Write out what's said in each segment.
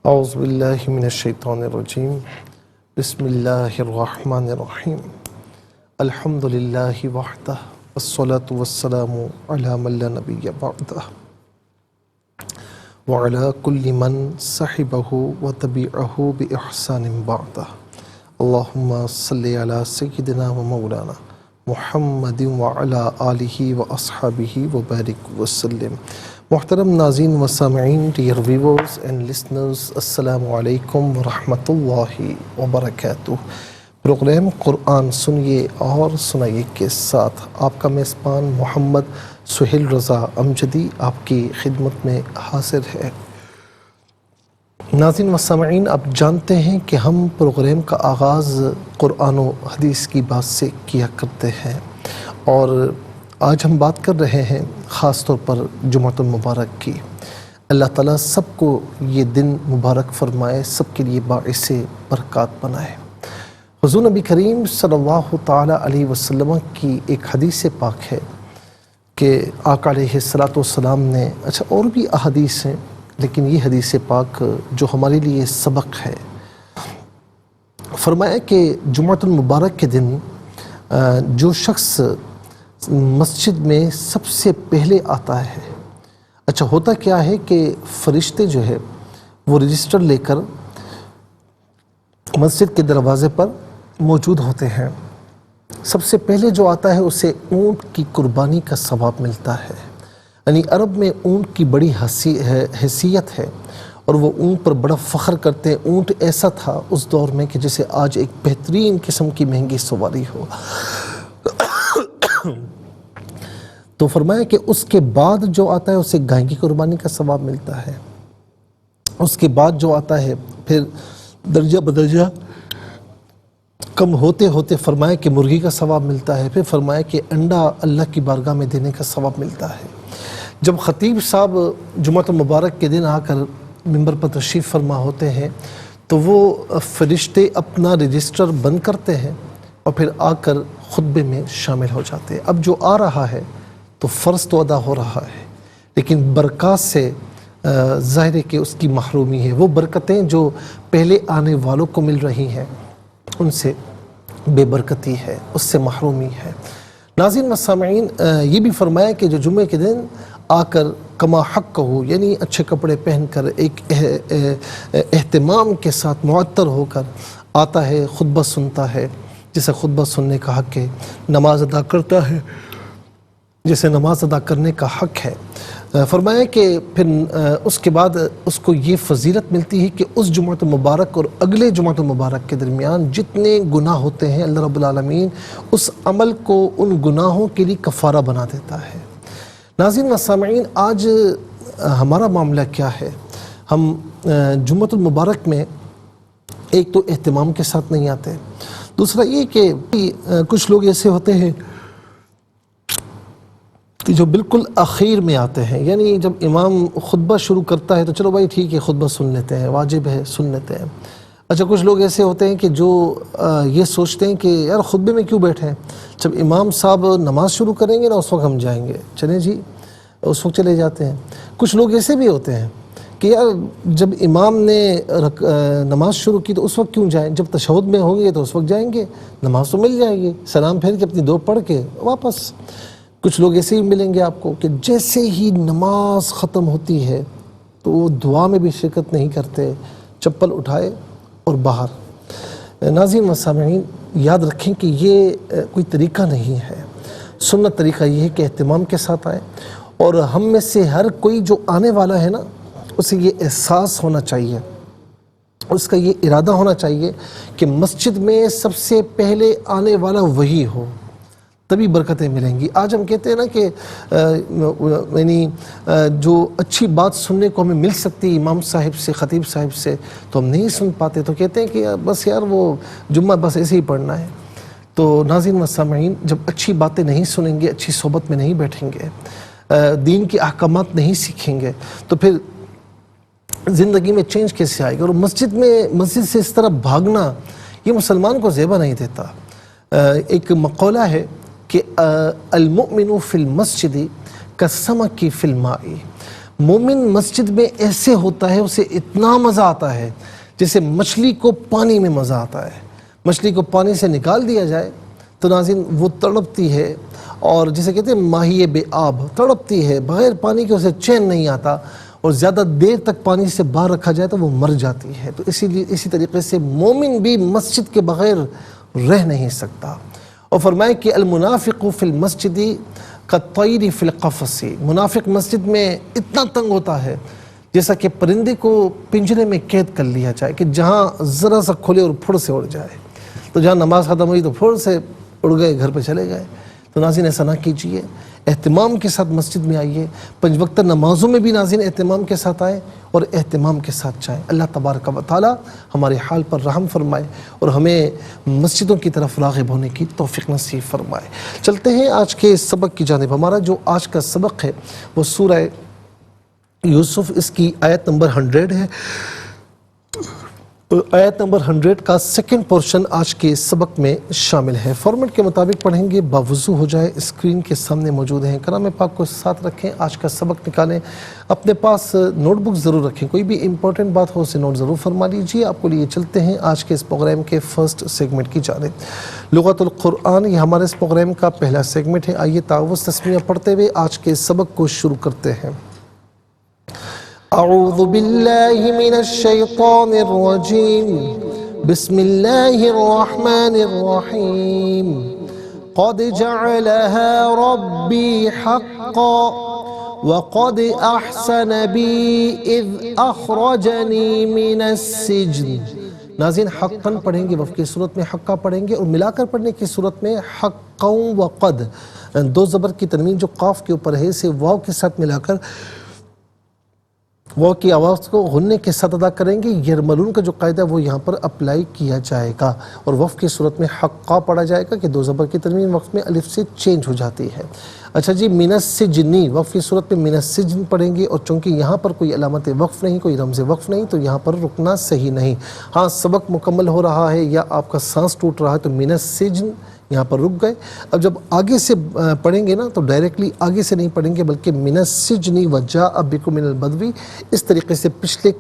اعوذ باللہ من الشیطان الرجیم بسم اللہ الرحمن الرحیم الحمد للہ وحدہ والصلاة والسلام علی من لا نبی بعدہ وعلی کل من صحبہ وتبعہ بإحسان بعدہ اللہم صلی علی سیدنا و مولانا محمد وعلی آلہ واصحابہ وبارک وسلم۔ محترم ناظرین و سامعین، ڈیئر ویورز اینڈ لسنرز، السلام علیکم ورحمۃ اللہ وبرکاتہ۔ پروگرام قرآن سنیے اور سنائیے کے ساتھ آپ کا میزبان محمد سہیل رضا امجدی آپ کی خدمت میں حاضر ہے۔ ناظرین و سامعین، آپ جانتے ہیں کہ ہم پروگرام کا آغاز قرآن و حدیث کی بات سے کیا کرتے ہیں، اور آج ہم بات کر رہے ہیں خاص طور پر جمعۃ المبارک کی۔ اللہ تعالیٰ سب کو یہ دن مبارک فرمائے، سب کے لیے باعث برکات بنائے۔ حضور نبی کریم صلی اللہ تعالیٰ علیہ وسلم کی ایک حدیث پاک ہے کہ آقا علیہ السلام نے، اور بھی احادیث ہیں لیکن یہ حدیث پاک جو ہمارے لیے سبق ہے، فرمایا کہ جمعۃ المبارک کے دن جو شخص مسجد میں سب سے پہلے آتا ہے، ہوتا کیا ہے کہ فرشتے جو ہے وہ رجسٹر لے کر مسجد کے دروازے پر موجود ہوتے ہیں۔ سب سے پہلے جو آتا ہے اسے اونٹ کی قربانی کا ثواب ملتا ہے، یعنی عرب میں اونٹ کی بڑی حیثیت ہے اور وہ اونٹ پر بڑا فخر کرتے ہیں۔ اونٹ ایسا تھا اس دور میں کہ جیسے آج ایک بہترین قسم کی مہنگی سواری ہو۔ تو فرمایا کہ اس کے بعد جو آتا ہے اسے گائے کی قربانی کا ثواب ملتا ہے۔ اس کے بعد جو آتا ہے پھر درجہ بدرجہ کم ہوتے ہوتے فرمایا کہ مرغی کا ثواب ملتا ہے، پھر فرمایا کہ انڈا اللہ کی بارگاہ میں دینے کا ثواب ملتا ہے۔ جب خطیب صاحب جمعۃ المبارک کے دن آ کر ممبر پر تشریف فرما ہوتے ہیں تو وہ فرشتے اپنا رجسٹر بند کرتے ہیں اور پھر آ کر خطبے میں شامل ہو جاتے ہیں۔ اب جو آ رہا ہے تو فرض تو ادا ہو رہا ہے، لیکن برکات سے ظاہر ہے کہ اس کی محرومی ہے۔ وہ برکتیں جو پہلے آنے والوں کو مل رہی ہیں ان سے بے برکتی ہے، اس سے محرومی ہے۔ ناظرین و سامعین، یہ بھی فرمایا کہ جو جمعے کے دن آ کر کما حق کہو، یعنی اچھے کپڑے پہن کر ایک اہتمام کے ساتھ معطر ہو کر آتا ہے، خطبہ سنتا ہے، جسے خطبہ سننے کا حق ہے، نماز ادا کرتا ہے جسے نماز ادا کرنے کا حق ہے۔ فرمایا کہ پھر اس کے بعد اس کو یہ فضیلت ملتی ہے کہ اس جمعۃ المبارک اور اگلے جمعۃ المبارک کے درمیان جتنے گناہ ہوتے ہیں اللہ رب العالمین اس عمل کو ان گناہوں کے لیے کفارہ بنا دیتا ہے۔ ناظرین و سامعین، آج ہمارا معاملہ کیا ہے؟ ہم جمعۃ المبارک میں ایک تو اہتمام کے ساتھ نہیں آتے، دوسرا یہ کہ کچھ لوگ ایسے ہوتے ہیں کہ جو بالکل آخر میں آتے ہیں، یعنی جب امام خطبہ شروع کرتا ہے تو چلو بھائی ٹھیک ہے خطبہ سن لیتے ہیں، واجب ہے سن لیتے ہیں۔ کچھ لوگ ایسے ہوتے ہیں کہ جو یہ سوچتے ہیں کہ یار خطبے میں کیوں بیٹھے ہیں، جب امام صاحب نماز شروع کریں گے نا اس وقت ہم جائیں گے، چلیں جی اس وقت چلے جاتے ہیں۔ کچھ لوگ ایسے بھی ہوتے ہیں کہ یار جب امام نے نماز شروع کی تو اس وقت کیوں جائیں، جب تشہد میں ہوں گے تو اس وقت جائیں گے، نماز تو مل جائے گی، سلام پھیر کے اپنی دو پڑھ کے واپس۔ کچھ لوگ ایسے ہی ملیں گے آپ کو کہ جیسے ہی نماز ختم ہوتی ہے تو وہ دعا میں بھی شرکت نہیں کرتے، چپل اٹھائے اور باہر۔ ناظرین و سامعین، یاد رکھیں کہ یہ کوئی طریقہ نہیں ہے۔ سنت طریقہ یہ ہے کہ اہتمام کے ساتھ آئیں، اور ہم میں سے ہر کوئی جو آنے والا ہے نا اسے یہ احساس ہونا چاہیے، اس کا یہ ارادہ ہونا چاہیے کہ مسجد میں سب سے پہلے آنے والا وہی ہو، تبھی برکتیں ملیں گی۔ آج ہم کہتے ہیں نا کہ یعنی جو اچھی بات سننے کو ہمیں مل سکتی امام صاحب سے، خطیب صاحب سے، تو ہم نہیں سن پاتے، تو کہتے ہیں کہ بس یار وہ جمعہ بس ایسے ہی پڑھنا ہے۔ تو ناظرین و سامعین، جب اچھی باتیں نہیں سنیں گے، اچھی صحبت میں نہیں بیٹھیں گے، دین کے احکامات نہیں سیکھیں گے تو پھر زندگی میں چینج کیسے آئے گا؟ اور مسجد سے اس طرح بھاگنا یہ مسلمان کو زیبا نہیں دیتا۔ ایک مقولہ ہے کہ المؤمن فی المسجد کالسمک فی الماء، مومن مسجد میں ایسے ہوتا ہے، اسے اتنا مزہ آتا ہے جیسے مچھلی کو پانی میں مزہ آتا ہے۔ مچھلی کو پانی سے نکال دیا جائے تو ناظرین وہ تڑپتی ہے، اور جسے کہتے ہیں ماہی بے آب، تڑپتی ہے، بغیر پانی کے اسے چین نہیں آتا، اور زیادہ دیر تک پانی سے باہر رکھا جائے تو وہ مر جاتی ہے۔ تو اسی طریقے سے مومن بھی مسجد کے بغیر رہ نہیں سکتا۔ اور فرمائے کہ المنافق فی المسجد کالطیر فی القفص، منافق مسجد میں اتنا تنگ ہوتا ہے جیسا کہ پرندے کو پنجرے میں قید کر لیا جائے، کہ جہاں ذرا سا کھلے اور پھڑ سے اڑ جائے، تو جہاں نماز ختم ہوئی تو پھڑ سے اڑ گئے، گھر پہ چلے گئے۔ تو ناظرین ایسا نہ کیجیے، اہتمام کے ساتھ مسجد میں آئیے، 5 وقت نمازوں میں بھی ناظرین اہتمام کے ساتھ آئیں اور اہتمام کے ساتھ جائیں۔ اللہ تبارک و تعالی ہمارے حال پر رحم فرمائے اور ہمیں مسجدوں کی طرف راغب ہونے کی توفیق نصیب فرمائے۔ چلتے ہیں آج کے سبق کی جانب۔ ہمارا جو آج کا سبق ہے وہ سورہ یوسف، اس کی آیت نمبر 100 ہے۔ آیت نمبر 100 کا سیکنڈ پورشن آج کے سبق میں شامل ہے۔ فارمیٹ کے مطابق پڑھیں گے، باوضو ہو جائے، اسکرین کے سامنے موجود ہیں۔ کلام پاک کو ساتھ رکھیں، آج کا سبق نکالیں، اپنے پاس نوٹ بک ضرور رکھیں، کوئی بھی امپورٹنٹ بات ہو اسے نوٹ ضرور فرما لیجیے۔ آپ کو لیے چلتے ہیں آج کے اس پروگرام کے فرسٹ سیگمنٹ کی جانب۔ لغت القرآن، یہ ہمارے اس پروگرام کا پہلا سیگمنٹ ہے۔ آئیے تعوذ تسمیہ پڑھتے ہوئے آج کے سبق کو شروع کرتے ہیں۔ اعوذ باللہ من الشیطان الرجیم، بسم اللہ الرحمن الرحیم۔ قد جعلها ربی حقا وقد احسن بی اذ اخرجنی من السجن۔ ناظرین حقاً پڑھیں گے، وقف کی صورت میں حقا پڑھیں گے، اور ملا کر پڑھنے کی صورت میں حقا وقد، 2 زبر کی تنوین جو قاف کے اوپر ہے اسے واو کے ساتھ ملا کر وہ کی آواز کو غننے کے ساتھ ادا کریں گے۔ یرملون کا جو قاعدہ وہ یہاں پر اپلائی کیا جائے گا، اور وقف کی صورت میں حقا پڑھا جائے گا کہ 2 زبر کی تنوین وقف میں الف سے چینج ہو جاتی ہے۔ اچھا جی، من السجنی، وقف کی صورت میں من السجن پڑھیں گے، اور چونکہ یہاں پر کوئی علامت وقف نہیں، کوئی رمز وقف نہیں، تو یہاں پر رکنا صحیح نہیں۔ ہاں سبق مکمل ہو رہا ہے یا آپ کا سانس ٹوٹ رہا ہے تو من السجن یہاں پر رک گئے۔ اب جب آگے سے پڑھیں گے نا تو ڈائریکٹلی آگے سے نہیں پڑھیں گے، بلکہ من السجن وجاء بکم من البدو، اس طریقے سے پچھلے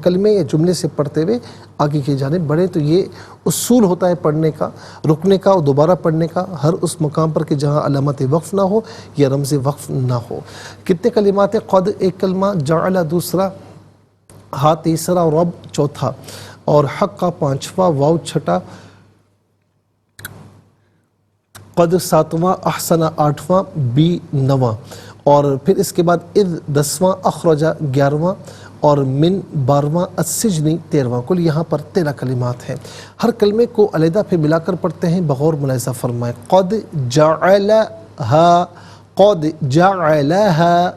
کلمے یا جملے سے پڑھتے ہوئے آگے کی جانب بڑھیں۔ تو یہ اصول ہوتا ہے پڑھنے کا، رکنے کا اور دوبارہ پڑھنے کا، ہر اس مقام پر کہ جہاں علامت وقف نہ ہو یا رمز وقف نہ ہو۔ کتنے کلمات ہیں؟ قد ایک کلمہ، جعل دوسرا، ہا تیسرا، اور رب چوتھا، اور حق کا 5واں، واو 6، قد 7واں، احسن 8واں، بی 9واں، اور پھر اس کے بعد اذ 10واں، اخرجا 11واں، اور من 12واں، السجن 13واں۔ کل یہاں پر 13 کلمات ہیں۔ ہر کلمے کو علیحدہ پہ ملا کر پڑھتے ہیں، بغور ملاحظہ فرمائیں۔ قد جعلہا، قد جعلہا،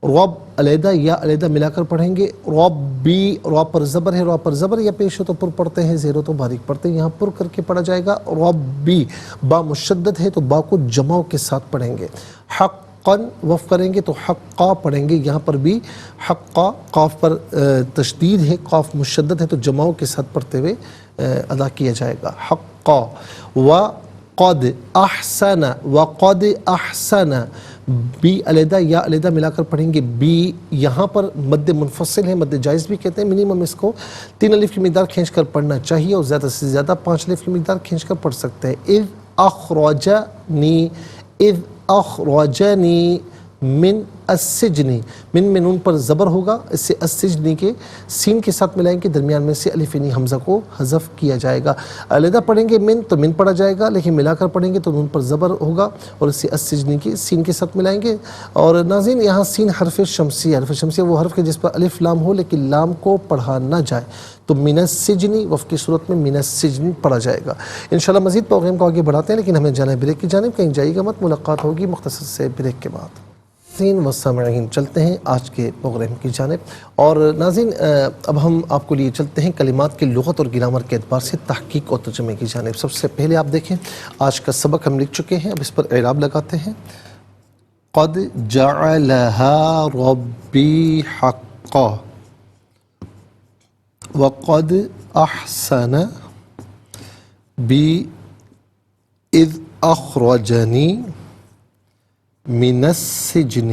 رب علیحدہ یا علیحدہ ملا کر پڑھیں گے۔ ربی، را پر زبر ہے، را پر زبر یا پیش ہو تو پر پڑھتے ہیں، زیر ہو تو باریک پڑھتے ہیں، یہاں پر کر کے پڑھا جائے گا۔ ربی، با مشدد ہے تو با کو جمع کے ساتھ پڑھیں گے۔ حقاً وقف کریں گے تو حقا پڑھیں گے، یہاں پر بھی حقا، قاف پر تشدید ہے، قاف مشدد ہے تو جمع کے ساتھ پڑھتے ہوئے ادا کیا جائے گا۔ حقا، وقد احسن، وقد احسن، بی علیحدہ یا علیحدہ ملا کر پڑھیں گے۔ بی یہاں پر مد منفصل ہے، مد جائز بھی کہتے ہیں، منیمم اس کو 3 الف کی مقدار کھینچ کر پڑھنا چاہیے، اور زیادہ سے زیادہ 5 الف کی مقدار کھینچ کر پڑھ سکتے ہیں۔ اذ اخرجنی، اذ اخرجنی من السجن، من میں نون پر زبر ہوگا، اس سے السجن کے سین کے ساتھ ملائیں گے، درمیان میں سے الف نی حمزہ کو حذف کیا جائے گا۔ علیحدہ پڑھیں گے من تو من پڑھا جائے گا، لیکن ملا کر پڑھیں گے تو نون پر زبر ہوگا، اور اس سے السجن کے سین کے ساتھ ملائیں گے۔ اور ناظرین یہاں سین حرف شمسی، حرف شمسی وہ حرف ہے جس پر الف لام ہو لیکن لام کو پڑھا نہ جائے، تو من السجن وقف کی صورت میں من السجن پڑھا جائے گا۔ انشاءاللہ مزید پروگرام کو آگے بڑھاتے ہیں، لیکن ہمیں جانا ہے بریک کی جانب، کہیں جائیے گا مت، ملاقات ہوگی مختصر سے بریک کے بعد۔ ناظرین و سامعین، چلتے ہیں آج کے پروگرام کی جانب، اور ناظرین اب ہم آپ کو لیے چلتے ہیں کلمات کی لغت اور گرامر کے اعتبار سے تحقیق اور ترجمے کی جانب۔ سب سے پہلے آپ دیکھیں آج کا سبق ہم لکھ چکے ہیں، اب اس پر اعراب لگاتے ہیں۔ قد جعلہا ربی حقا وقد احسن بی اذ اخرجنی من السجن۔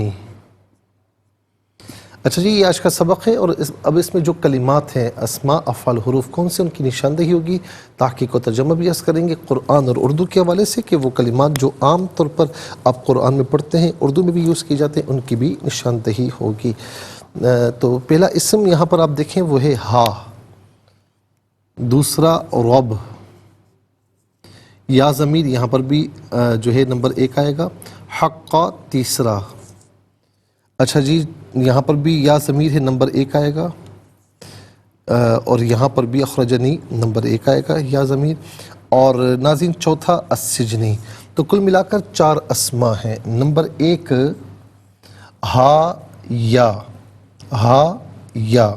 اچھا جی، یہ آج کا سبق ہے، اور اب اس میں جو کلمات ہیں اسماء افعال حروف کون سے، ان کی نشاندہی ہوگی، تحقیق و ترجمہ بھی عرض کریں گے قرآن اور اردو کے حوالے سے کہ وہ کلمات جو عام طور پر آپ قرآن میں پڑھتے ہیں، اردو میں بھی یوز کی جاتے ہیں، ان کی بھی نشاندہی ہوگی۔ تو پہلا اسم یہاں پر آپ دیکھیں وہ ہے ہا، دوسرا رب، یا ضمیر یہاں پر بھی جو ہے نمبر 1 آئے گا، حقا تیسرا، اچھا جی یہاں پر بھی یا ضمیر ہے نمبر 1 آئے گا، اور یہاں پر بھی اخرجنی نمبر 1 آئے گا یا ضمیر، اور ناظرین چوتھا السجنی۔ تو کل ملا کر 4 اسما ہیں۔ نمبر 1 ہا یا، ہا یا،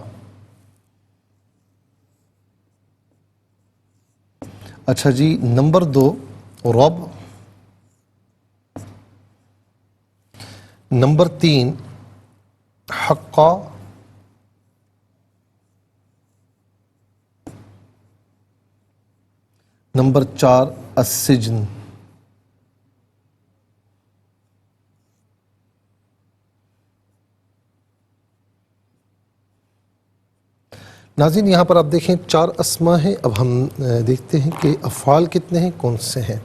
اچھا جی نمبر 2 رب، نمبر 3 حقا، نمبر 4 السجن۔ ناظرین یہاں پر آپ دیکھیں 4 اسما ہیں۔ اب ہم دیکھتے ہیں کہ افعال کتنے ہیں، کون سے ہیں۔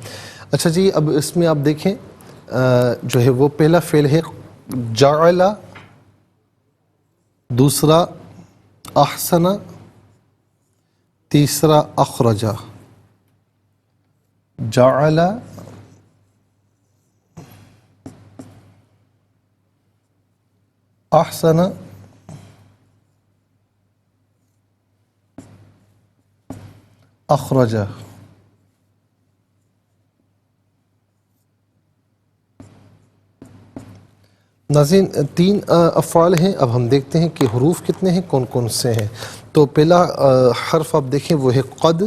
اچھا جی اب اس میں آپ دیکھیں جو ہے وہ پہلا فعل ہے جعل، دوسرا احسن، تیسرا اخرج۔ جعل، احسن، اخرج۔ ناظرین 3 افعال ہیں۔ اب ہم دیکھتے ہیں کہ حروف کتنے ہیں، کون کون سے ہیں۔ تو پہلا حرف آپ دیکھیں وہ ہے قد،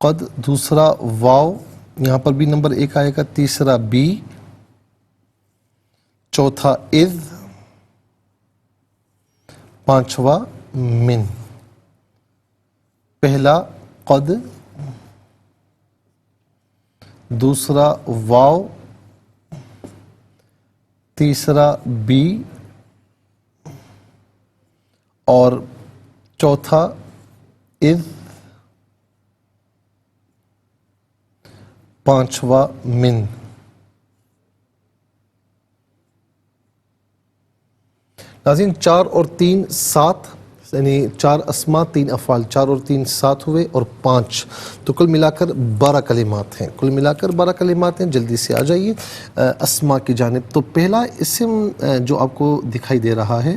قد، دوسرا واو، یہاں پر بھی نمبر 1 آئے گا، تیسرا بی، چوتھا اذ، پانچواں من۔ پہلا قد، دوسرا واو، تیسرا بی، اور چوتھا اذ، پانچواں من۔ ناظرین 4 اور 3 7، یعنی 4 اسما 3 افعال، 4 اور 3 7 ہوئے، اور 5، تو کل ملا کر 12 کلمات ہیں۔ کل ملا کر 12 کلمات ہیں۔ جلدی سے آ جائیے اسما کی جانب۔ تو پہلا اسم جو آپ کو دکھائی دے رہا ہے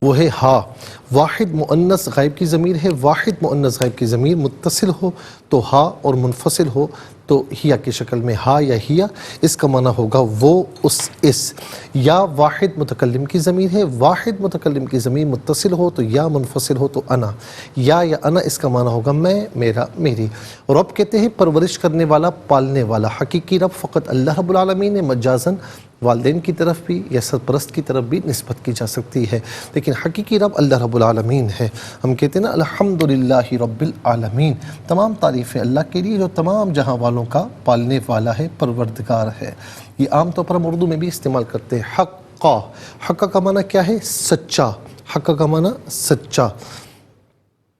وہ ہے ہا۔ واحد مؤنث غائب کی ضمیر ہے۔ واحد مؤنث غائب کی ضمیر متصل ہو تو ہا، اور منفصل ہو تو ہیا کی شکل میں ہا یا ہیا، اس کا معنی ہوگا وہ، اس۔ یا واحد متکلم کی ضمیر ہے۔ واحد متکلم کی ضمیر متصل ہو تو یا، منفصل ہو تو انا۔ یا انا اس کا معنی ہوگا میں، میرا، میری۔ رب کہتے ہیں پرورش کرنے والا، پالنے والا۔ حقیقی رب فقط اللہ رب العالمین ہے۔ مجازن والدین کی طرف بھی یا سرپرست کی طرف بھی نسبت کی جا سکتی ہے، لیکن حقیقی رب اللہ رب العالمین ہے۔ ہم کہتے ہیں نا الحمدللہ رب العالمین، تمام تعریفیں اللہ کے لیے جو تمام جہاں والوں کا پالنے والا ہے، پروردگار ہے۔ یہ عام طور پر ہم اردو میں بھی استعمال کرتے ہیں۔ حقا، حقا کا معنی کیا ہے؟ سچا۔ حقا کا معنی سچا۔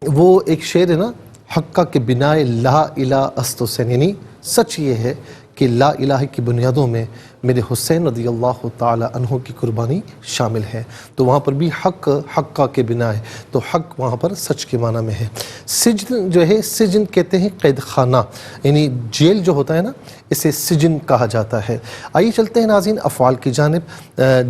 وہ ایک شعر ہے نا، حقا کے بنائے لا الہ است حسین، یعنی سچ یہ ہے کہ لا الہ کی بنیادوں میں میرے حسین رضی اللہ تعالی عنہ کی قربانی شامل ہے۔ تو وہاں پر بھی حق، حقا کے بنا ہے، تو حق وہاں پر سچ کے معنی میں ہے۔ سجن جو ہے، سجن کہتے ہیں قید خانہ، یعنی جیل جو ہوتا ہے نا، اسے سجن کہا جاتا ہے۔ آئیے چلتے ہیں ناظرین افعال کی جانب۔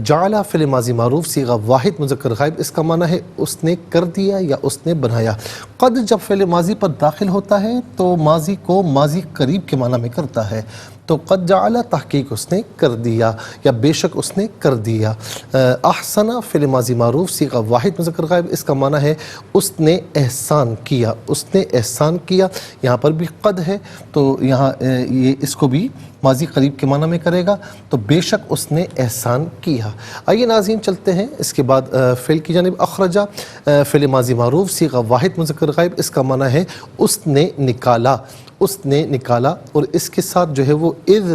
جعل فعل ماضی معروف صیغہ واحد مذکر غائب، اس کا معنی ہے اس نے کر دیا یا اس نے بنایا۔ قد جب فعل ماضی پر داخل ہوتا ہے تو ماضی کو ماضی قریب کے معنی میں کرتا ہے، تو قد جعل تحقیق اس نے کر دیا یا بے شک اس نے کر دیا۔ احسن فعل ماضی معروف صیغہ واحد مذکر غائب، اس کا معنی ہے اس نے احسان کیا، اس نے احسان کیا۔ یہاں پر بھی قد ہے تو یہاں یہ اس کو بھی ماضی قریب کے معنی میں کرے گا، تو بے شک اس نے احسان کیا۔ آئیے ناظرین چلتے ہیں اس کے بعد فعل کی جانب۔ اخرجہ فعل ماضی معروف صیغہ واحد مذکر غائب، اس کا معنی ہے اس نے نکالا، اس نے نکالا، اور اس کے ساتھ جو ہے وہ اذ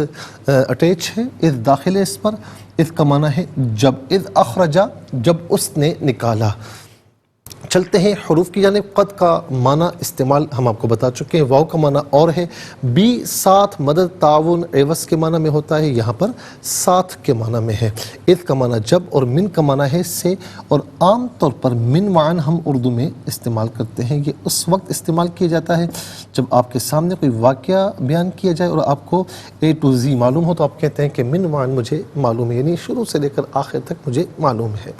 اٹیچ ہے، اذ داخل ہے اس پر، اذ کا معنی ہے جب، اذ اخرجا جب اس نے نکالا۔ چلتے ہیں حروف کی جانب۔ قد کا معنی استعمال ہم آپ کو بتا چکے ہیں، واو کا معنی اور ہے، بی ساتھ مدد تعاون عوض کے معنی میں ہوتا ہے، یہاں پر ساتھ کے معنی میں ہے۔ اذ کا معنی جب، اور من کا معنی ہے سے، اور عام طور پر من معن ہم اردو میں استعمال کرتے ہیں، یہ اس وقت استعمال کیا جاتا ہے جب آپ کے سامنے کوئی واقعہ بیان کیا جائے اور آپ کو اے ٹو زی معلوم ہو، تو آپ کہتے ہیں کہ من معن مجھے معلوم ہے، یعنی شروع سے لے کر آخر تک مجھے معلوم ہے۔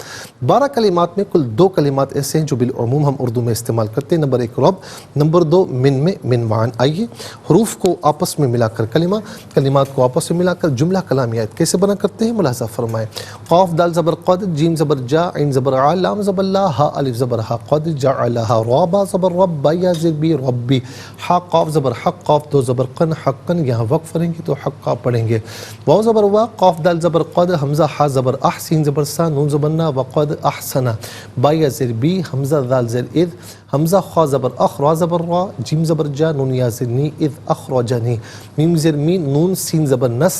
12 کلمات میں کل 2 کلمات ایسے ہیں جو بالعموم ہم اردو میں استعمال کرتے ہیں، نمبر 1 رب، نمبر 2 من میں من معن۔ آئیے حروف کو آپس میں ملا کر کلمات کو آپس میں ملا کر جملہ کلامیات کیسے بنا کرتے ہیں ملاحظہ فرمائیں۔ قاف دال زبر قد، جیم زبر جا، عین زبر ع، لام زبر لا، ہا الف زبر ہا، قد جعلها، را با زبر رب، با یا زیر بی ربی، حا قاف زبر حق، قاف 2 زبر قن، حقن، یہاں وقف کریں گے تو حقا پڑھیں گے۔ واو زبر وا، قاف دال زبر قد، حمزہ حا زبر اح، سین زبر سا، نون زبر نا، وقد احسن، با یا زیر بی، حمزہ ذال زیر اذ، حمزہ خا زبر اخ، را زبر را، جیم زبر جا، نون یا زیر نی، اذ اخرجنی، میم زیر می، نون سین زبر نس،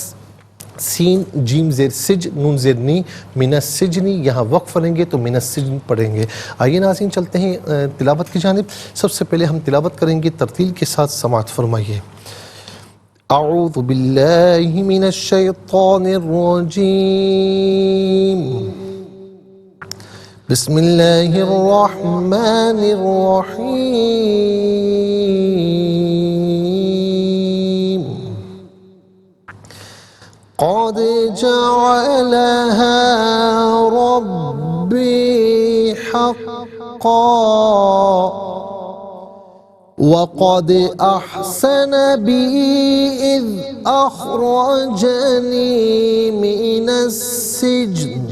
سین جیم زیر سج، نون زیر نی، من السجنی، یہاں وقف پڑھیں گے تو من السجن پڑھیں گے۔ آئیے ناظرین چلتے ہیں تلاوت کی جانب۔ سب سے پہلے ہم تلاوت کریں گے، ترتیل کے ساتھ سماعت فرمائیے۔ اعوذ باللہ من الشیطان الرجیم، بسم اللہ الرحمن الرحیم، قد جعلها ربی حقا وقد احسن بی اذ اخرجنی من السجن۔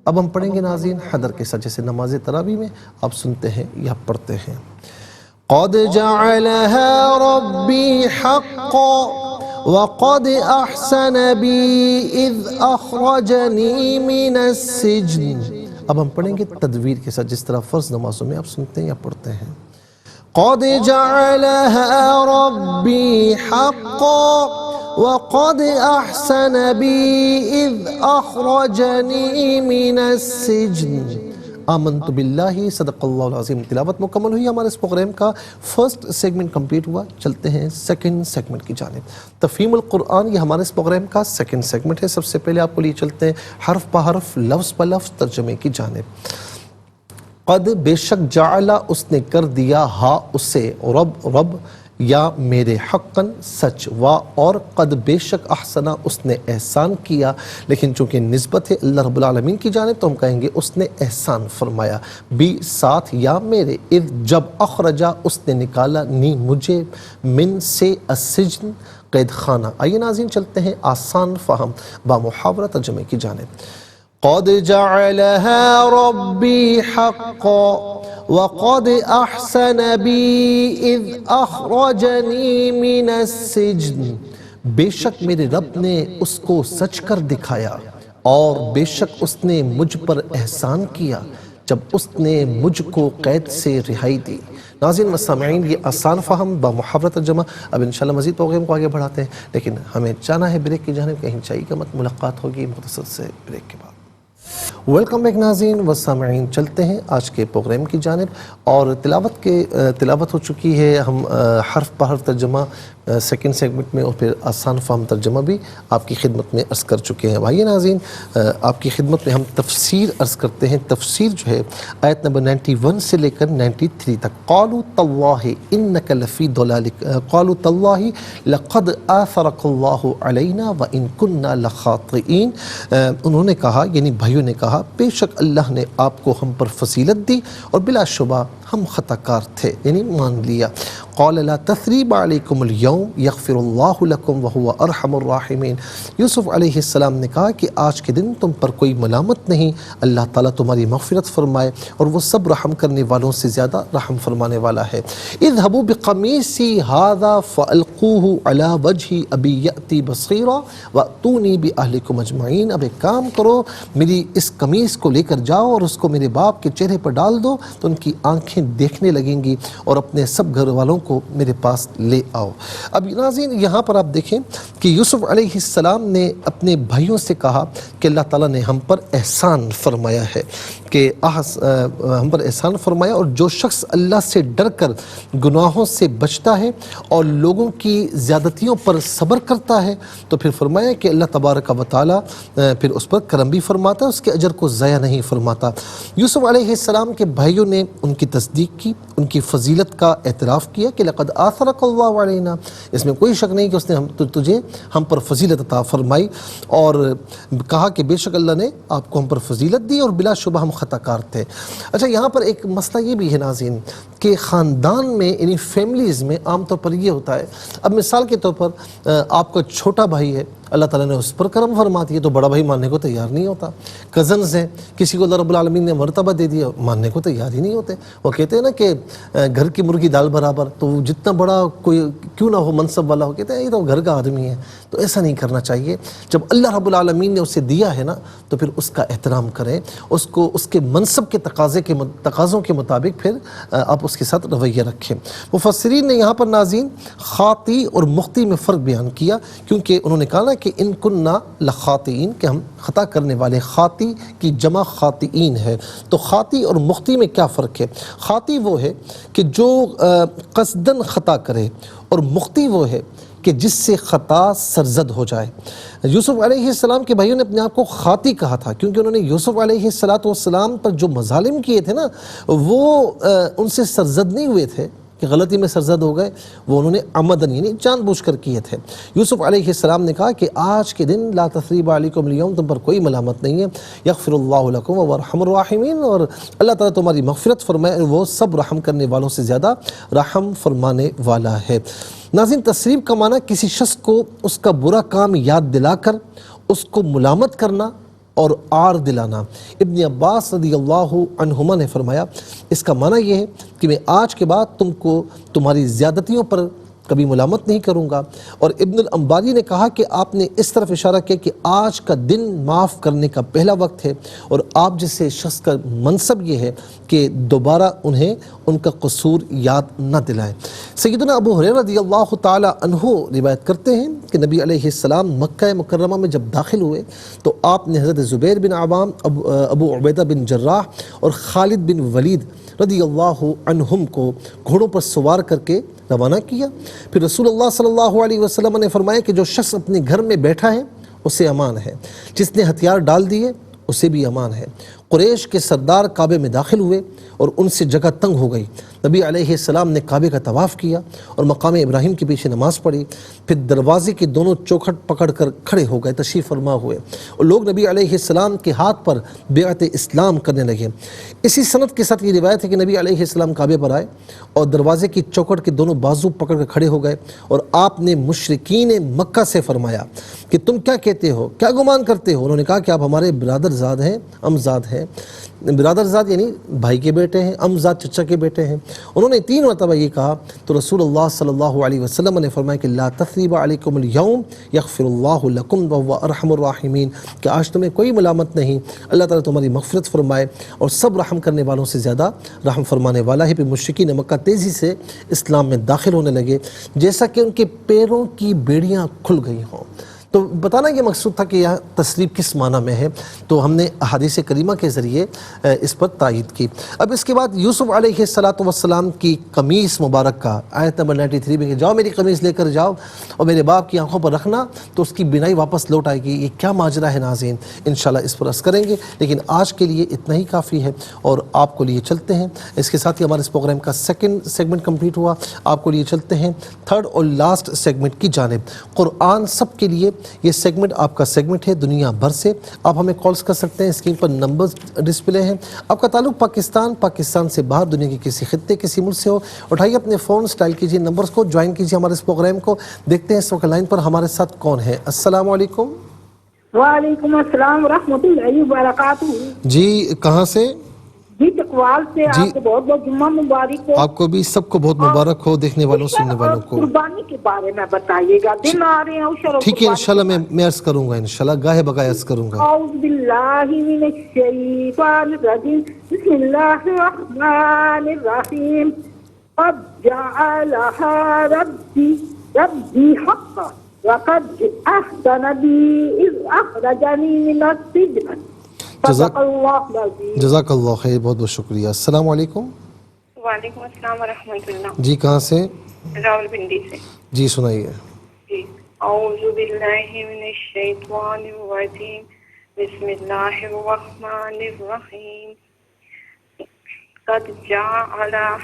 اب ہم پڑھیں گے ناظرین حدر کے ساتھ، جیسے نماز تراویح میں آپ سنتے ہیں یا پڑھتے ہیں۔ قد جعلها ربی حقا وقد احسن بی اذ اخرجنی من السجن۔ اب ہم پڑھیں گے تدویر کے ساتھ، جس طرح فرض نمازوں میں آپ سنتے ہیں یا پڑھتے ہیں۔ قد جعلها ربی حقا وقد احسن بی اذ اخرجنی من السجن، آمنت باللہ، صدق اللہ العظیم۔ تلاوت مکمل ہوئی، ہمارے اس پروگرام کا فرسٹ سیگمنٹ کمپلیٹ ہوا۔ چلتے ہیں سیکنڈ سیگمنٹ کی جانب۔ تفہیم القرآن یہ ہمارے اس پروگرام کا سیکنڈ سیگمنٹ ہے۔ سب سے پہلے آپ کو لیے چلتے ہیں حرف بہ حرف، لفظ بہ لفظ ترجمے کی جانب۔ قد بے شک، جعلا اس نے کر دیا، ہا اسے، رب رب یا میرے، حقاً سچ، وا اور قد بے شک، احسنہ اس نے احسان کیا، لیکن چونکہ نسبت ہے اللہ رب العالمین کی جانب تو ہم کہیں گے اس نے احسان فرمایا، بی ساتھ، یا میرے، اذ جب، اخرجا اس نے نکالا، نی مجھے، من سے، السجن قید خانہ۔ آئیے ناظرین چلتے ہیں آسان فہم با محاورہ ترجمے کی جانب۔ قد جعلها ربی حقا وقد احسن بی اذ اخرجنی من السجن، بے شک میرے رب نے اس کو سچ کر دکھایا اور بے شک اس نے مجھ پر احسان کیا جب اس نے مجھ کو قید سے رہائی دی۔ ناظرین و سامعین، یہ آسان فہم با محاورہ ترجمہ۔ اب انشاءاللہ مزید پروگرام کو آگے بڑھاتے ہیں، لیکن ہمیں جانا ہے بریک کی جانب، کہیں چاہیے کہ مت ملاقات ہوگی مختصر سے بریک کے بعد۔ ویلکم بیک ناظرین و سامعین، چلتے ہیں آج کے پروگرام کی جانب، اور تلاوت ہو چکی ہے۔ ہم حرف بہ حرف ترجمہ سیکنڈ سیگمنٹ میں اور پھر آسان فہم ترجمہ بھی آپ کی خدمت میں عرض کر چکے ہیں۔ بھائی ناظرین، آپ کی خدمت میں ہم تفسیر عرض کرتے ہیں۔ تفسیر جو ہے آیت نمبر 91 سے لے کر 93 تک۔ قالوا تاللہ انک لفی ضلالک، قالوا تاللہ لقد آثرک اللہ علینا وان کنا لخاطئین، انہوں نے کہا، یعنی بھائیوں نے کہا، بے شک اللہ نے آپ کو ہم پر فضیلت دی اور بلا شبہ ہم خطا کار تھے، یعنی مان لیا۔ قال لا تثریب علیکم اليوم یغفر اللہ لکم وہو ارحم الراحمین، یوسف علیہ السلام نے کہا کہ آج کے دن تم پر کوئی ملامت نہیں، اللہ تعالیٰ تمہاری مغفرت فرمائے اور وہ سب رحم کرنے والوں سے زیادہ رحم فرمانے والا ہے۔ اذهبوا بقمیصی ھذا فالقوه علی وجہ ابی یأتی بصیرا واتونی باہلکم اجمعین، اب ایک کام کرو، میری اس قمیص کو لے کر جاؤ اور اس کو میرے باپ کے چہرے پر ڈال دو تو ان کی آنکھیں آنکھیں دیکھنے لگیں گی اور اپنے سب گھر والوں کو میرے پاس لے آؤ۔ اب ناظرین یہاں پر آپ دیکھیں کہ یوسف علیہ السلام نے اپنے بھائیوں سے کہا کہ اللہ تعالیٰ نے ہم پر احسان فرمایا ہے، کہ ہم پر احسان فرمایا، اور جو شخص اللہ سے ڈر کر گناہوں سے بچتا ہے اور لوگوں کی زیادتیوں پر صبر کرتا ہے تو پھر فرمایا کہ اللہ تبارک و تعالیٰ پھر اس پر کرم بھی فرماتا ہے، اس کے اجر کو ضائع نہیں فرماتا۔ یوسف علیہ السلام کے بھائیوں نے ان کی تصدیق کی، ان کی فضیلت کا اعتراف کیا کہ لقد آثرک اللہ علینا، اس میں کوئی شک نہیں کہ اس نے تجھے ہم پر فضیلت عطا فرمائی، اور کہا کہ بے شک اللہ نے آپ کو ہم پر فضیلت دی اور بلا شبہ ہم خطا کار تھے۔ اچھا یہاں پر ایک مسئلہ یہ بھی ہے ناظرین کہ خاندان میں یعنی فیملیز میں عام طور پر یہ ہوتا ہے، اب مثال کے طور پر آپ کا چھوٹا بھائی ہے، اللہ تعالیٰ نے اس پر کرم فرما دیا تو بڑا بھائی ماننے کو تیار نہیں ہوتا۔ کزنز ہیں، کسی کو اللہ رب العالمین نے مرتبہ دے دیا، ماننے کو تیار ہی نہیں ہوتے۔ وہ کہتے ہیں نا کہ گھر کی مرغی دال برابر، تو جتنا بڑا کوئی کیوں نہ ہو منصب والا ہو، کہتے ہیں یہ تو گھر کا آدمی ہے۔ تو ایسا نہیں کرنا چاہیے، جب اللہ رب العالمین نے اسے دیا ہے نا تو پھر اس کا احترام کریں، اس کو اس کے منصب کے تقاضوں کے مطابق پھر آپ اس کے ساتھ رویہ رکھیں۔ مفسرین نے یہاں پر ناظرین خاطی اور مخطی میں فرق بیان کیا، کیونکہ انہوں نے کہا نا کہ ان کننا لخاطئین، کہ ہم خطا کرنے والے، خاطی کی جمع خاطئین ہے، تو خاطی اور مخطی میں کیا فرق ہے؟ خاطی وہ ہے کہ جو قصدن خطا کرے، اور مخطی وہ ہے کہ جس سے خطا سرزد ہو جائے۔ یوسف علیہ السلام کے بھائیوں نے اپنے آپ کو خاطی کہا تھا، کیونکہ انہوں نے یوسف علیہ السلام پر جو مظالم کیے تھے نا وہ ان سے سرزد نہیں ہوئے تھے کہ غلطی میں سرزد ہو گئے، وہ انہوں نے عمدن یعنی جان بوجھ کر کیے تھے۔ یوسف علیہ السلام نے کہا کہ آج کے دن لا تثریب علیکم اليوم، تم پر کوئی ملامت نہیں ہے، یغفر اللہ لکم وهو ارحم الراحمین، اور اللہ تعالیٰ تمہاری مغفرت فرمائے، وہ سب رحم کرنے والوں سے زیادہ رحم فرمانے والا ہے۔ ناظرین تصریب کا معنی کسی شخص کو اس کا برا کام یاد دلا کر اس کو ملامت کرنا اور عار دلانا۔ ابن عباس رضی اللہ عنہما نے فرمایا اس کا معنی یہ ہے کہ میں آج کے بعد تم کو تمہاری زیادتیوں پر کبھی ملامت نہیں کروں گا۔ اور ابن الانباری نے کہا کہ آپ نے اس طرف اشارہ کیا کہ آج کا دن معاف کرنے کا پہلا وقت ہے، اور آپ جیسے شخص کا منصب یہ ہے کہ دوبارہ انہیں ان کا قصور یاد نہ دلائیں۔ سیدنا ابو ہریرہ رضی اللہ تعالی عنہ روایت کرتے ہیں کہ نبی علیہ السلام مکہ مکرمہ میں جب داخل ہوئے تو آپ نے حضرت زبیر بن عوام، ابو عبیدہ بن جراح اور خالد بن ولید رضی اللہ عنہم کو گھوڑوں پر سوار کر کے روانہ کیا۔ پھر رسول اللہ صلی اللہ علیہ وسلم نے فرمایا کہ جو شخص اپنے گھر میں بیٹھا ہے اسے امان ہے، جس نے ہتھیار ڈال دیے اسے بھی امان ہے۔ قریش کے سردار کعبے میں داخل ہوئے اور ان سے جگہ تنگ ہو گئی۔ نبی علیہ السلام نے کعبے کا طواف کیا اور مقام ابراہیم کے پیچھے نماز پڑھی، پھر دروازے کی دونوں چوکھٹ پکڑ کر کھڑے ہو گئے، تشریف فرما ہوئے، اور لوگ نبی علیہ السلام کے ہاتھ پر بیعت اسلام کرنے لگے۔ اسی سند کے ساتھ یہ روایت ہے کہ نبی علیہ السلام کعبے پر آئے اور دروازے کی چوکھٹ کے دونوں بازو پکڑ کر کھڑے ہو گئے، اور آپ نے مشرکین مکہ سے فرمایا کہ تم کیا کہتے ہو، کیا گمان کرتے ہو؟ انہوں نے کہا کہ آپ ہمارے برادر زاد ہیں، امزاد ہیں۔ برادر زاد یعنی بھائی کے بیٹے ہیں، امزاد چچا کے بیٹے ہیں۔ انہوں نے 3 مرتبہ یہ کہا تو رسول اللہ صلی اللہ علیہ وسلم نے فرمایا کہ لا تثریب علیکم اليوم یغفر اللہ لکم وهو ارحم الراحمین، کہ آج تمہیں کوئی ملامت نہیں، اللہ تعالیٰ تمہاری مغفرت فرمائے اور سب رحم کرنے والوں سے زیادہ رحم فرمانے والا ہے۔ پھر مشرکین مکہ تیزی سے اسلام میں داخل ہونے لگے جیسا کہ ان کے پیروں کی بیڑیاں کھل گئی ہوں۔ تو بتانا یہ مقصود تھا کہ یہ تسلیب کس معنی میں ہے، تو ہم نے احادیث کریمہ کے ذریعے اس پر تائید کی۔ اب اس کے بعد یوسف علیہ السلام کی قمیص مبارک کا آیت نمبر 93 میں کہ جاؤ میری قمیص لے کر جاؤ اور میرے باپ کی آنکھوں پر رکھنا تو اس کی بینائی واپس لوٹ آئے گی، یہ کیا ماجرا ہے ناظرین، انشاءاللہ اس پر عرض کریں گے، لیکن آج کے لیے اتنا ہی کافی ہے اور آپ کو لیے چلتے ہیں۔ اس کے ساتھ ہی ہمارے اس پروگرام کا 2nd سیگمنٹ کمپلیٹ ہوا، آپ کو لیے چلتے ہیں 3rd اور لاسٹ سیگمنٹ کی جانب، قرآن سب کے لیے۔ یہ سیگمنٹ آپ کا سیگمنٹ ہے دنیا بھر سے، آپ ہمیں کالز کر سکتے ہیں، اسکرین پر نمبرز ڈسپلے ہیں۔ آپ کا تعلق پاکستان سے باہر دنیا کے کسی خطے کسی ملک سے ہو، اٹھائیے اپنے فون، اسٹائل کیجیے نمبرز کو، جوائن کیجیے ہمارے اس پروگرام کو۔ دیکھتے ہیں اس وقت لائن پر ہمارے ساتھ کون ہے۔ السلام علیکم۔ وعلیکم السلام ورحمۃ اللہ وبرکاتہ۔ جی کہاں سے؟ جی چکوال سے آپ کو بہت بہت جمعہ مبارک ہو. آپ کو بھی سب کو بہت مبارک ہو, دیکھنے والوں سننے والوں کو. قربانی کے بارے میں بتائیے گا, دن آ رہے ہیں عشر و ٹھیک ہے قربانی. انشاءاللہ میں عرض کروں گا, انشاءاللہ گاہے بگاہے عرض کروں گا. اعوذ باللہ من الشیطان الرجیم, بسم اللہ الرحمن الرحیم. قد جعلها ربی حقا وقد احسن بی اذ اخرجنی من السجن. صدق اللہ العظیم. جزاک اللہ خیر, بہت بہت شکریہ. السلام علیکم. وعلیکم السلام ورحمۃ اللہ. جی کہاں سے؟ راول پنڈی سے. جی سنائیے. جی اعوذ باللہ من الشیطان الرجیم, بسم اللہ الرحمن الرحیم. قد جعلها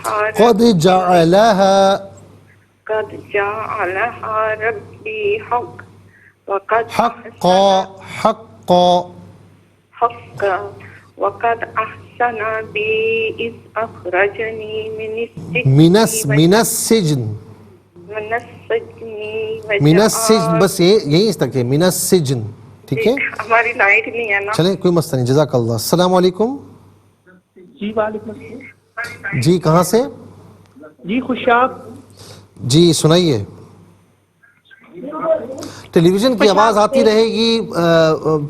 ربی حق وقد احسن بی اذ اخرجنی من السجن. بس یہی تک ہے, من السجن. ٹھیک ہے, ہماری لائٹ نہیں ہے نا. چلیں کوئی مسئلہ نہیں, جزاک اللہ. السلام علیکم. جی وعلیکم السلام. جی کہاں سے؟ جی خوشاب. جی سنائیے. ٹیلی ویژن کی آواز آتی رہے گی,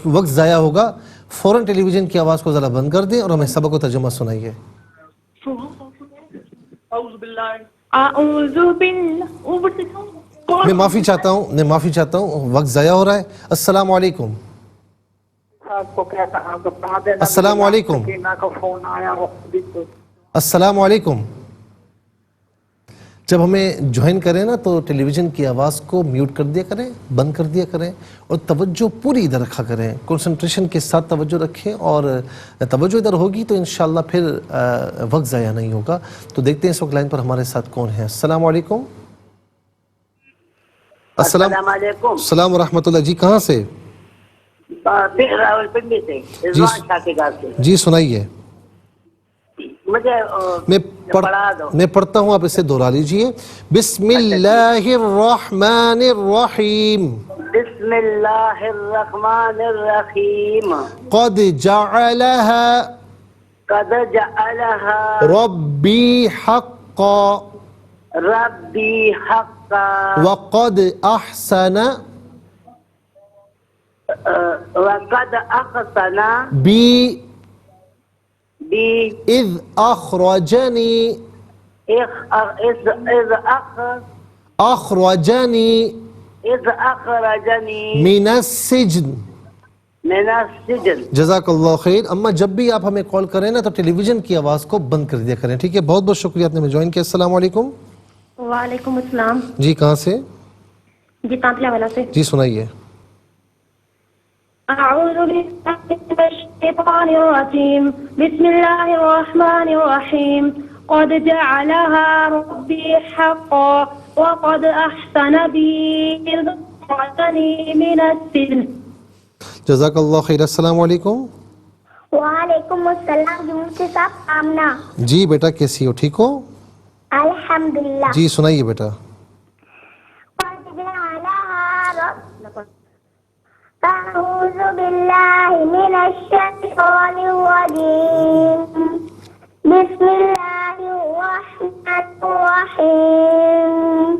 وقت ضائع ہوگا. فوراً ٹیلی ویژن کی آواز کو ذرا بند کر دیں اور ہمیں سبق و ترجمہ سنائیے. میں معافی چاہتا ہوں, وقت ضائع ہو رہا ہے. السلام علیکم. السلام علیکم. السلام علیکم. جب ہمیں جوائن کریں نا تو ٹیلی ویژن کی آواز کو میوٹ کر دیا کریں, بند کر دیا کریں, اور توجہ پوری ادھر رکھا کریں. کنسنٹریشن کے ساتھ توجہ رکھیں, اور توجہ ادھر ہوگی تو انشاءاللہ پھر وقت ضائع نہیں ہوگا. تو دیکھتے ہیں اس وقت لائن پر ہمارے ساتھ کون ہیں. السلام علیکم. السلام علیکم. السلام ورحمۃ اللہ. جی کہاں سے؟ راول پنڈی سے, رضوان شاہ کے گھر سے. جی سنائیے. مجھے میں پڑھتا ہوں, آپ اسے دہرا لیجئے. بسم اللہ الرحمن الرحیم. بسم اللہ الرحمن الرحیم. قد جعلها ربی حقا وقد احسن بی اذ اخرجنی من السجن. جزاک اللہ خیر. اما جب بھی آپ ہمیں کال کریں نا تو ٹیلی ویژن کی آواز کو بند کر دیا کریں, ٹھیک ہے؟ بہت بہت شکریہ آپ نے ہمیں جوائن کیا. السلام علیکم. وعلیکم السلام. جی کہاں سے؟ جی تانتلہ والا سے. جی سنائیے. اعوذ باللہ من الشیطان الرجیم, بسم اللہ الرحمن الرحیم. قد جعلها ربی حقا وقد احسن بی اذ اخرجنی من السجن. جزاک اللہ خیر. السلام علیکم. وعلیکم السلام. جمہور کے ساتھ آمنہ. جی بیٹا کیسی ہو, ٹھیک ہو؟ الحمدللہ. جی سنائیے بیٹا. اعوذ باللہ من الشیطان الرجیم, بسم اللہ الرحمن الرحیم.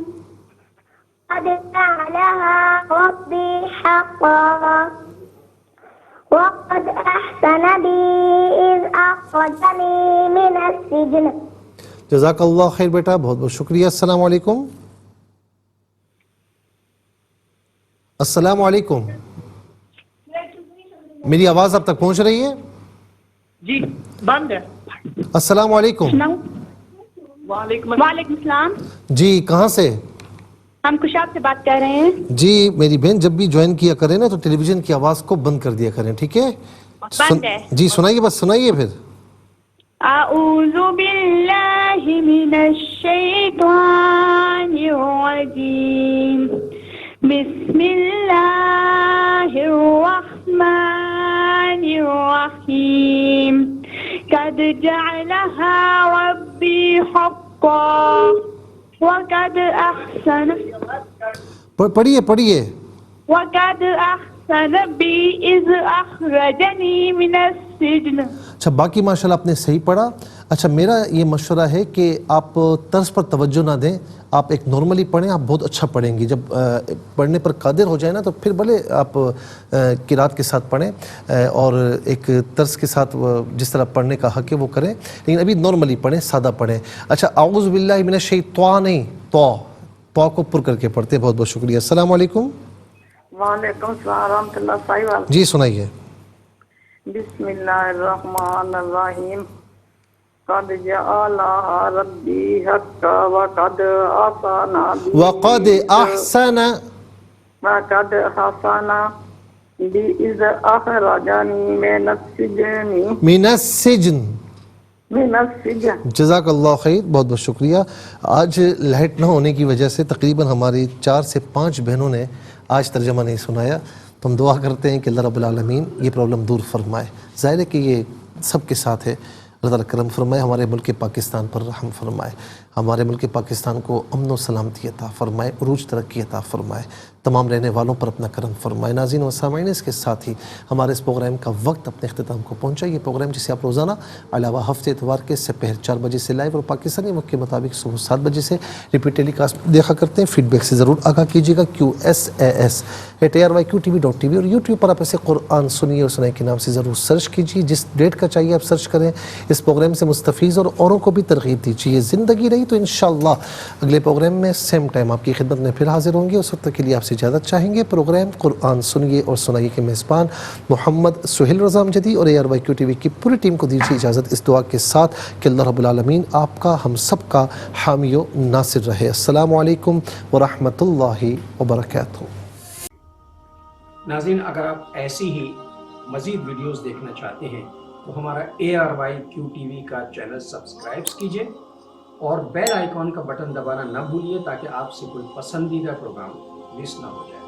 قد جعلها ربی حقا وقد احسن بی اذ اخرجنی من السجن. جزاک اللہ خیر بیٹا, بہت بہت شکریہ. السلام علیکم. السلام علیکم. میری آواز اب تک پہنچ رہی ہے؟ جی بند ہے. السلام علیکم. وعلیکم السلام. جی کہاں سے؟ ہم کشاب سے بات کر رہے ہیں. جی میری بہن, جب بھی جوائن کیا کریں نا تو ٹیلی ویژن کی آواز کو بند کر دیا کریں, ٹھیک ہے؟ بند ہے. جی سنائیے, بس سنائیے پھر. اعوذ باللہ من الشیطان الرجیم, بسم اللہ الرحمن الرحیم. قد جعلها ربی حقا وقد احسن. پڑھیے. وقد احسن بی اذ اخرجنی من السجن. اچھا باقی ماشاءاللہ آپ نے صحیح پڑھا. اچھا میرا یہ مشورہ ہے کہ آپ طرز پر توجہ نہ دیں, آپ ایک نارملی پڑھیں, آپ بہت اچھا پڑھیں گی. جب پڑھنے پر قادر ہو جائے نا تو پھر بھلے آپ قرات کے ساتھ پڑھیں اور ایک طرز کے ساتھ جس طرح پڑھنے کا حق ہے وہ کریں, لیکن ابھی نارملی پڑھیں, سادہ پڑھیں. اچھا اعوذ باللہ من الشیطان, نہیں تو کو پر کر کے پڑھتے. بہت بہت شکریہ. السلام علیکم. وعلیکم السلام ورحمۃ اللہ صاحب. جی سنائیے. بسم اللہ الرحمن الرحیم. قد جعل ربی حق وقد احسن بِإِذْ أَخْرَجَنِي مِنَ السِّجْنِ. جزاک اللہ خیر. بہت بہت شکریہ. آج لائٹ نہ ہونے کی وجہ سے تقریباً ہماری 4 سے 5 بہنوں نے آج ترجمہ نہیں سنایا, تو ہم دعا کرتے ہیں کہ اللہ رب العالمین یہ پرابلم دور فرمائے. ظاہر ہے کہ یہ سب کے ساتھ ہے. اللہ تعالیٰ کرم فرمائے, ہمارے ملک پاکستان پر رحم فرمائے, ہمارے ملک پاکستان کو امن و سلامتی عطا فرمائے, عروج ترقی عطا فرمائے, تمام رہنے والوں پر اپنا کرم فرمائے. ناظرین و سامعین, اس کے ساتھ ہی ہمارے اس پروگرام کا وقت اپنے اختتام کو پہنچا. یہ پروگرام جسے آپ روزانہ علاوہ ہفتے اتوار کے سپہر 4 بجے سے لائیو اور پاکستانی وقت کے مطابق صبح 7 بجے سے ریپیٹ ٹیلی کاسٹ دیکھا کرتے ہیں. فیڈ بیک سے ضرور آگاہ کیجیے گا. QSAS@ARYQTV.tv اور یوٹیوب پر آپ اسے قرآن سنیے اور سنائے کے نام سے ضرور سرچ کیجیے. جس ڈیٹ کا چاہیے آپ سرچ کریں. اس پروگرام سے مستفیض اور اوروں کو بھی ترغیب دیجیے. زندگی رہی تو انشاءاللہ اگلے پروگرام میں سیم ٹائم آپ کی خدمت میں پھر حاضر ہوں گے. اس وقت کے لیے آپ سے اجازت چاہیں گے. پروگرام قرآن سنیے اور سنائیے کے میزبان محمد سہیل رضا امجدی اور ARYQTV کی پوری ٹیم کو دیجیے اجازت اس دعا کے ساتھ کہ اللہ رب العالمین آپ کا ہم سب کا حامی و ناصر رہے. السلام علیکم ورحمۃ اللہ وبرکاتہ. ناظرین, اگر آپ ایسی ہی مزید ویڈیوز دیکھنا چاہتے ہیں تو ہمارا ARYQTV کا چینل سبسکرائب کیجئے اور بیل آئیکن کا بٹن دبانا نہ بھولیے تاکہ آپ سے کوئی پسندیدہ پروگرام مس نہ ہو جائے.